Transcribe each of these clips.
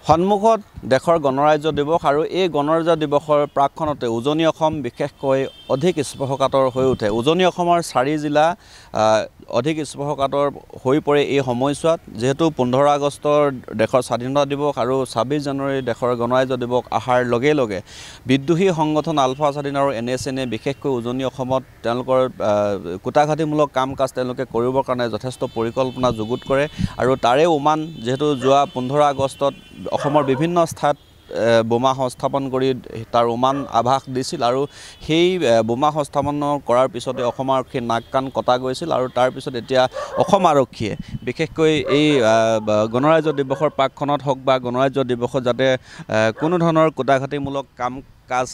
সন্মুখত দেশৰ গণৰাজ্য দিৱস আৰু এই গণৰাজ্য দিৱসৰ প্ৰাকখনতে উজনি অসম বিশেষকৈ অধিক স্পৰ্শকাতৰ হৈ উঠে। উজনি অসমৰ 4 জিলা অধিক স্পৰ্শকাতৰ হৈ পৰে এই সময়ছোৱাত, যেহেতু 15 আগষ্টৰ দেশৰ স্বাধীনতা দিৱস আৰু 26 জানুৱাৰী দেশৰ গণৰাজ্য দিৱস অহাৰ লগে লগে বিদ্ৰোহী সংগঠন আলফা স্বাধীন আৰু NSNে বিশেষকৈ উজনি অসমত তেওঁলোকৰ কুটাঘাটিমূলক কাম কাজ তেওঁলোকে কৰিবৰ কাৰণে যথেষ্ট পৰিকল্পনা যুগুত কৰে আৰু তাৰে উমান যেহেতু যোৱা 15 আগষ্টত অসমৰ বিভিন্ন স্থানত বোমা সংস্থাপন কৰি তাৰ উমান আভাস দিছিল আৰু সেই বোমা সংস্থাপন কৰাৰ পিছতে অসম আৰক্ষীৰ নাক কাণ কটা গৈছিল আৰু তাৰ পিছত এতিয়া অসম আৰক্ষীয়ে বিশেষকৈ এই গণৰাজ্য দিৱসৰ প্ৰাকখনত হওক বা গণৰাজ্য দিৱসত যাতে কোনো ধৰণৰ কুটাঘাটিমূলক কাম কাজ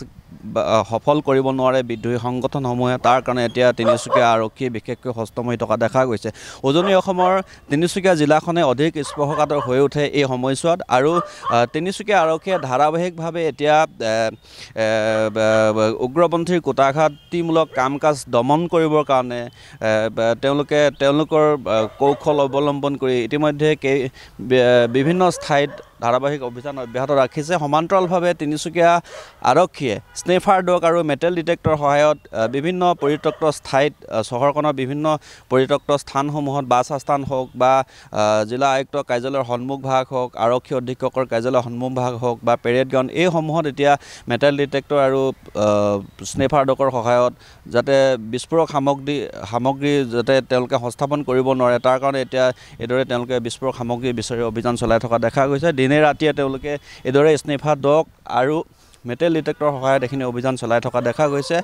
সফল কৰিব নোৱাৰে বিদ্ৰোহী সংগঠনসমূহে, তাৰ কাৰণে এতিয়া তিনিচুকীয়া আৰক্ষী বিশেষকৈ হস্তম হৈ থকা দেখা গৈছে। উজনি অসমৰ তিনিচুকীয়া জিলাখনে অধিক স্পৰ্শকাতৰ হৈ উঠে এই সময়ছোৱাত আৰু তিনিচুকীয়া আৰক্ষীয়ে ধাৰাবাহিকভাৱে এতিয়া উগ্ৰপন্থীৰ কুটাঘাটিমূলক কাম কাজ দমন কৰিবৰ কাৰণে তেওঁলোকৰ কৌশল অৱলম্বন কৰি ইতিমধ্যে বিভিন্ন ঠাইত ধাৰাবাহিক অভিযান অব্যাহত ৰাখিছে। সমান্তৰালভাৱে তিনিচুকীয়া আৰক্ষীয়ে স্নেফাৰ ডগ আৰু মেটেল ডিটেক্টৰ সহায়ত বিভিন্ন পৰিত্যক্ত ঠাইত চহৰখনৰ বিভিন্ন পৰিত্যক্ত স্থানসমূহত বাছ আস্থান হওক বা জিলা আয়ুক্ত কাৰ্যালয়ৰ সন্মুখভাগ হওক, আৰক্ষী অধীক্ষকৰ কাৰ্যালয়ৰ সন্মুখভাগ হওক বা পেৰেড গ্ৰাউণ্ড এই সমূহত এতিয়া মেটেল ডিটেক্টৰ আৰু স্নেফাৰ ডগৰ সহায়ত যাতে বিস্ফোৰক সামগ্ৰী যাতে তেওঁলোকে সংস্থাপন কৰিব নোৱাৰে, তাৰ কাৰণে এতিয়া এইদৰে তেওঁলোকে বিস্ফোৰক সামগ্ৰী বিচাৰি অভিযান চলাই থকা দেখা গৈছে। দিনে ৰাতিয়ে তেওঁলোকে এইদৰে স্নেফাৰ ডগ আৰু মেটেল ডিটেক্টৰৰ সহায়ত এইখিনি অভিযান চলাই থকা দেখা গৈছে।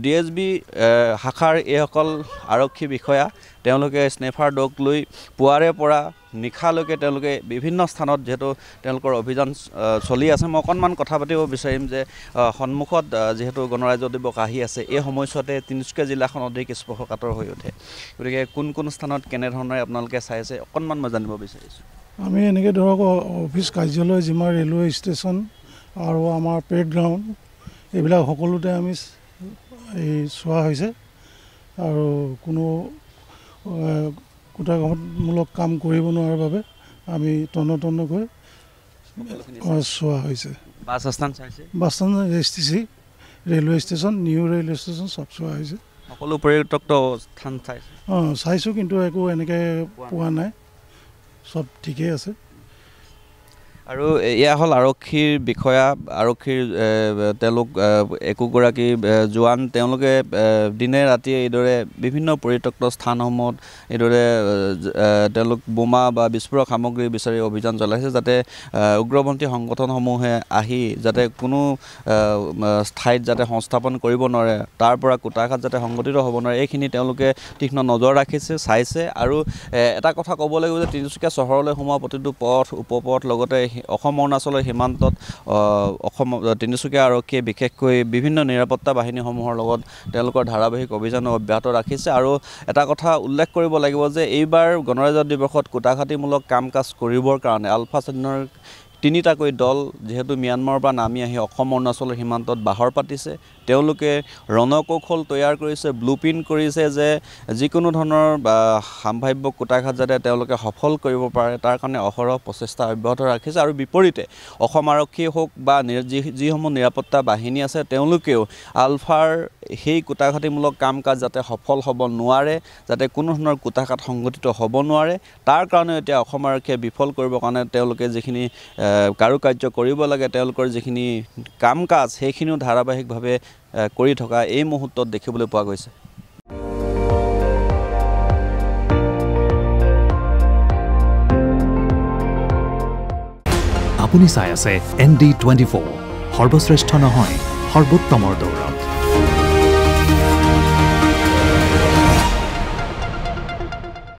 DSB শাখাৰ এইসকল আৰক্ষী বিষয়া তেওঁলোকে স্নেফাৰ ডগ লৈ পুৱাৰে পৰা নিশালৈকে তেওঁলোকে বিভিন্ন স্থানত যিহেতু তেওঁলোকৰ অভিযান চলি আছে। মই অকণমান কথা পাতিব বিচাৰিম যে সন্মুখত যিহেতু গণৰাজ্য দিৱস আহি আছে, এই সময়ছোৱাতে তিনিচুকীয়া জিলাখন অধিক স্পৰ্শকাতৰ হৈ উঠে, গতিকে কোন কোন স্থানত কেনেধৰণে আপোনালোকে চাইছে অকণমান মই জানিব বিচাৰিছোঁ। আমি এনেকৈ ধৰক অফিচ কাৰ্যালয়, যিমান ৰেলৱে ষ্টেচন আৰু আমাৰ পেৰেড গ্ৰাউণ্ড এইবিলাক সকলোতে আমি চোৱা হৈছে আৰু কোনো কুটাঘাটমূলক কাম কৰিব নোৱাৰাৰ বাবে আমি তন্নকৈ চোৱা হৈছে। বাছ আস্থান চাইছে, বাছ আস্থান, STC, railway station, new railway station চব চোৱা হৈছে। সকলো পৰিত্যক্ত স্থান চাইছে? চাইছোঁ, কিন্তু একো এনেকৈ পোৱা নাই, চব ঠিকেই আছে। আৰু এয়া হ'ল আৰক্ষীৰ বিষয়া, আৰক্ষীৰ তেওঁলোক একোগৰাকী জোৱান, তেওঁলোকে দিনে ৰাতিয়ে এইদৰে বিভিন্ন পৰিত্যক্ত স্থানসমূহত এইদৰে তেওঁলোক বোমা বা বিস্ফোৰক সামগ্ৰী বিচাৰি অভিযান চলাইছে, যাতে উগ্ৰপন্থী সংগঠনসমূহে আহি যাতে কোনো ঠাইত যাতে সংস্থাপন কৰিব নোৱাৰে, তাৰ পৰা কুটাঘাত যাতে সংঘটিত হ'ব নোৱাৰে, এইখিনি তেওঁলোকে তীক্ষ্ণ নজৰ ৰাখিছে, চাইছে। আৰু এটা কথা ক'ব লাগিব যে তিনিচুকীয়া চহৰলৈ সোমোৱা প্ৰতিটো পথ, উপপথ, লগতে অসম অৰুণাচলৰ সীমান্তত তিনিচুকীয়া আৰক্ষীয়ে বিশেষকৈ বিভিন্ন নিৰাপত্তা বাহিনীসমূহৰ লগত তেওঁলোকৰ ধাৰাবাহিক অভিযান অব্যাহত ৰাখিছে। আৰু এটা কথা উল্লেখ কৰিব লাগিব যে এইবাৰ গণৰাজ্য দিৱসত কুটাঘাটিমূলক কাম কাজ কৰিবৰ কাৰণে আলফা স্বাধীনৰ 3টাকৈ দল যিহেতু ম্যানমাৰৰ পৰা নামি আহি অসম অৰুণাচলৰ সীমান্তত বাহৰ পাতিছে, তেওঁলোকে ৰণকৌশল তৈয়াৰ কৰিছে, ব্লুপ্ৰিণ্ট কৰিছে যে যিকোনো ধৰণৰ সম্ভাৱ্য কুটাঘাত যাতে তেওঁলোকে সফল কৰিব পাৰে, তাৰ কাৰণে অহৰহ প্ৰচেষ্টা অব্যাহত ৰাখিছে। আৰু বিপৰীতে অসম আৰক্ষীয়ে হওক বা যিসমূহ নিৰাপত্তা বাহিনী আছে, তেওঁলোকেও আলফাৰ সেই কুটাঘাটিমূলক কাম কাজ যাতে সফল হ'ব নোৱাৰে, যাতে কোনো ধৰণৰ কুটাঘাত সংঘটিত হ'ব নোৱাৰে, তাৰ কাৰণে এতিয়া অসম আৰক্ষীয়ে বিফল কৰিবৰ কাৰণে তেওঁলোকে যিখিনি কাৰুকাৰ্য কৰিব লাগে, তেওঁলোকৰ যিখিনি কাম কাজ সেইখিনিও ধাৰাবাহিকভাৱে কৰি থকা এই মুহূৰ্তত দেখিবলৈ পোৱা গৈছে। আপুনি চাই আছে ND24, সৰ্বশ্ৰেষ্ঠ নহয়, সৰ্বোত্তমৰ দৌৰ।